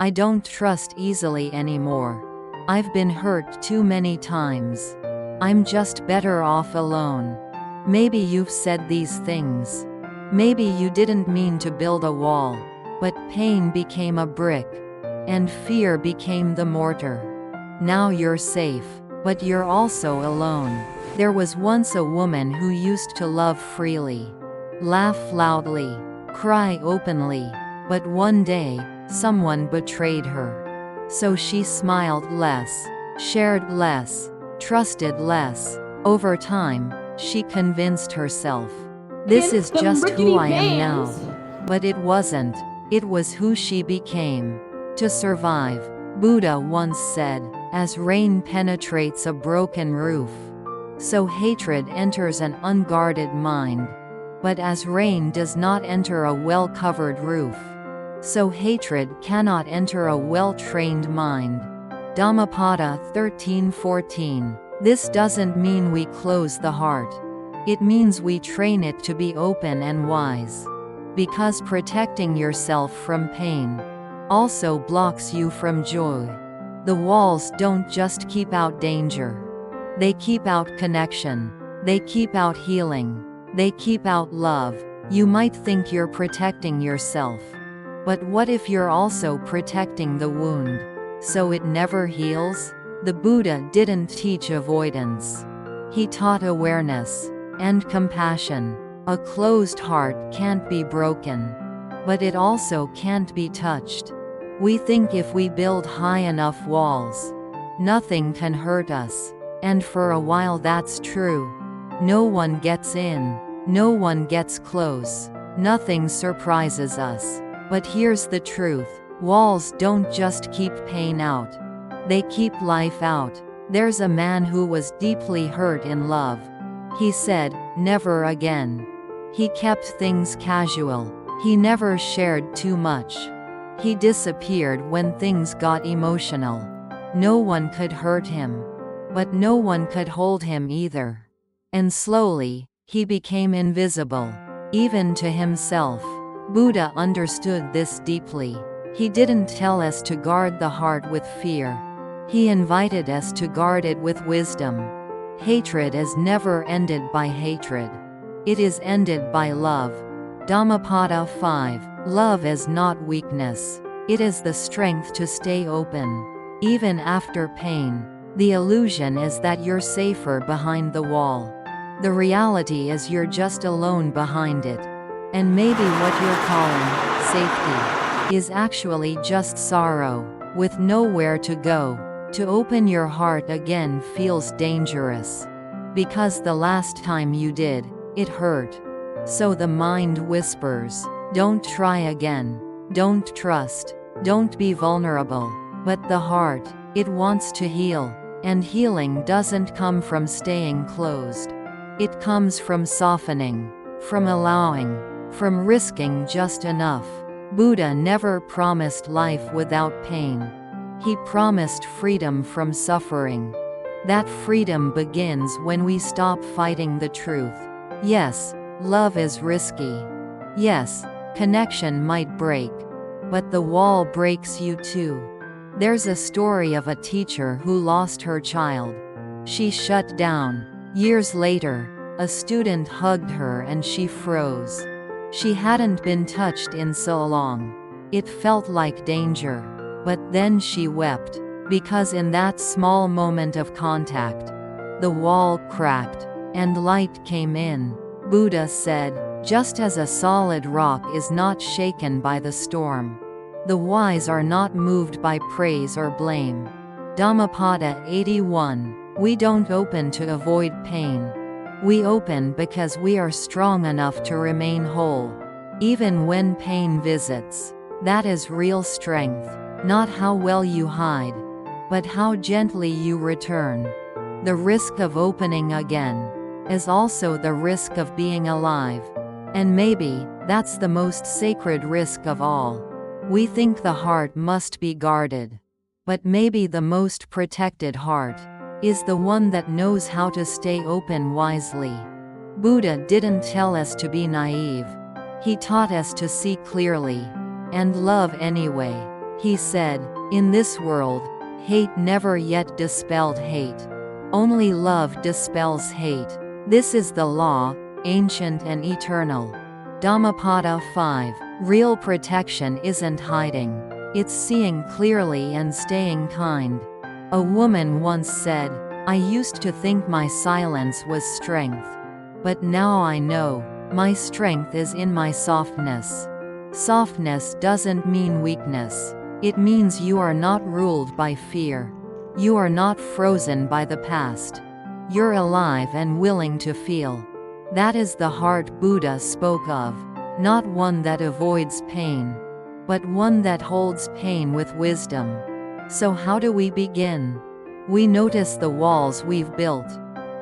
I don't trust easily anymore. I've been hurt too many times. I'm just better off alone. Maybe you've said these things. Maybe you didn't mean to build a wall, but pain became a brick, and fear became the mortar. Now you're safe, but you're also alone. There was once a woman who used to love freely, laugh loudly, cry openly, but one day, someone betrayed her. So she smiled less, shared less, trusted less. Over time, she convinced herself, this is just who I am now. But it wasn't. It was who she became. To survive, Buddha once said, as rain penetrates a broken roof, so hatred enters an unguarded mind. But as rain does not enter a well-covered roof, so hatred cannot enter a well-trained mind. Dhammapada 13:14. This doesn't mean we close the heart. It means we train it to be open and wise. Because protecting yourself from pain also blocks you from joy. The walls don't just keep out danger. They keep out connection. They keep out healing. They keep out love. You might think you're protecting yourself. But what if you're also protecting the wound, so it never heals? The Buddha didn't teach avoidance. He taught awareness and compassion. A closed heart can't be broken, but it also can't be touched. We think if we build high enough walls, nothing can hurt us. And for a while that's true. No one gets in. No one gets close. Nothing surprises us. But here's the truth. Walls don't just keep pain out. They keep life out. There's a man who was deeply hurt in love. He said, never again. He kept things casual. He never shared too much. He disappeared when things got emotional. No one could hurt him. But no one could hold him either. And slowly, he became invisible, even to himself. Buddha understood this deeply. He didn't tell us to guard the heart with fear. He invited us to guard it with wisdom. Hatred is never ended by hatred. It is ended by love. Dhammapada 5. Love is not weakness. It is the strength to stay open, even after pain. The illusion is that you're safer behind the wall. The reality is you're just alone behind it. And maybe what you're calling safety is actually just sorrow, with nowhere to go. To open your heart again feels dangerous. Because the last time you did, it hurt. So the mind whispers, don't try again. Don't trust. Don't be vulnerable. But the heart, it wants to heal. And healing doesn't come from staying closed. It comes from softening, from allowing, from risking just enough. Buddha never promised life without pain. He promised freedom from suffering. That freedom begins when we stop fighting the truth. Yes, love is risky. Yes, connection might break. But the wall breaks you too. There's a story of a teacher who lost her child. She shut down. Years later, a student hugged her and she froze. She hadn't been touched in so long. It felt like danger. But then she wept, because in that small moment of contact, the wall cracked, and light came in. Buddha said, just as a solid rock is not shaken by the storm, the wise are not moved by praise or blame. Dhammapada 81. We don't open to avoid pain. We open because we are strong enough to remain whole. Even when pain visits. That is real strength. Not how well you hide, but how gently you return. The risk of opening again is also the risk of being alive. And maybe, that's the most sacred risk of all. We think the heart must be guarded. But maybe the most protected heart is the one that knows how to stay open wisely. Buddha didn't tell us to be naive. He taught us to see clearly and love anyway. He said, "In this world, hate never yet dispelled hate. Only love dispels hate. This is the law, ancient and eternal." Dhammapada 5. Real protection isn't hiding. It's seeing clearly and staying kind. A woman once said, "I used to think my silence was strength. But now I know, my strength is in my softness." Softness doesn't mean weakness. It means you are not ruled by fear. You are not frozen by the past. You're alive and willing to feel. That is the heart Buddha spoke of, not one that avoids pain, but one that holds pain with wisdom. So how do we begin? We notice the walls we've built.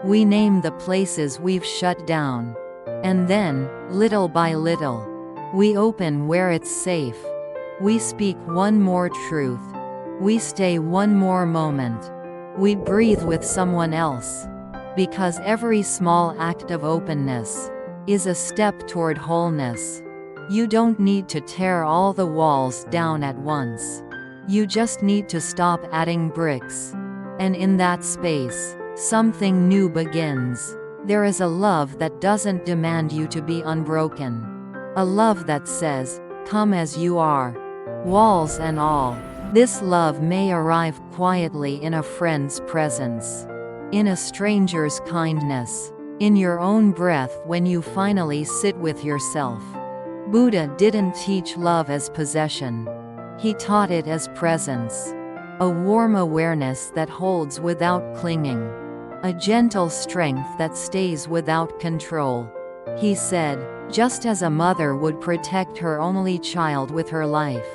We name the places we've shut down. And then, little by little, we open where it's safe. We speak one more truth. We stay one more moment. We breathe with someone else. Because every small act of openness is a step toward wholeness. You don't need to tear all the walls down at once. You just need to stop adding bricks. And in that space, something new begins. There is a love that doesn't demand you to be unbroken. A love that says, "Come as you are, walls and all." This love may arrive quietly in a friend's presence, in a stranger's kindness, in your own breath when you finally sit with yourself. Buddha didn't teach love as possession. He taught it as presence. A warm awareness that holds without clinging. A gentle strength that stays without control. He said, just as a mother would protect her only child with her life,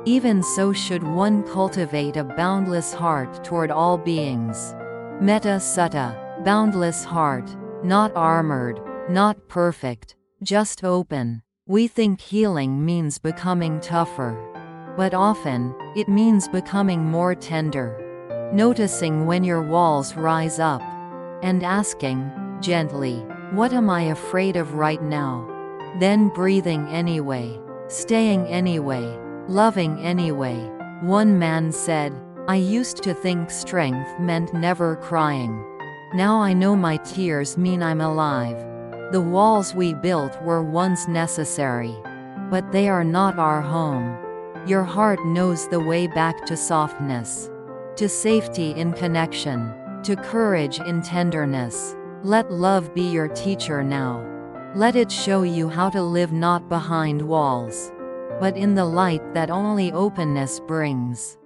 even so should one cultivate a boundless heart toward all beings. Metta Sutta, boundless heart, not armored, not perfect, just open. We think healing means becoming tougher. But often, it means becoming more tender. Noticing when your walls rise up. And asking, gently, "What am I afraid of right now?" Then breathing anyway. Staying anyway. Loving anyway. One man said, "I used to think strength meant never crying. Now I know my tears mean I'm alive." The walls we built were once necessary. But they are not our home. Your heart knows the way back to softness. To safety in connection. To courage in tenderness. Let love be your teacher now. Let it show you how to live not behind walls, but in the light that only openness brings.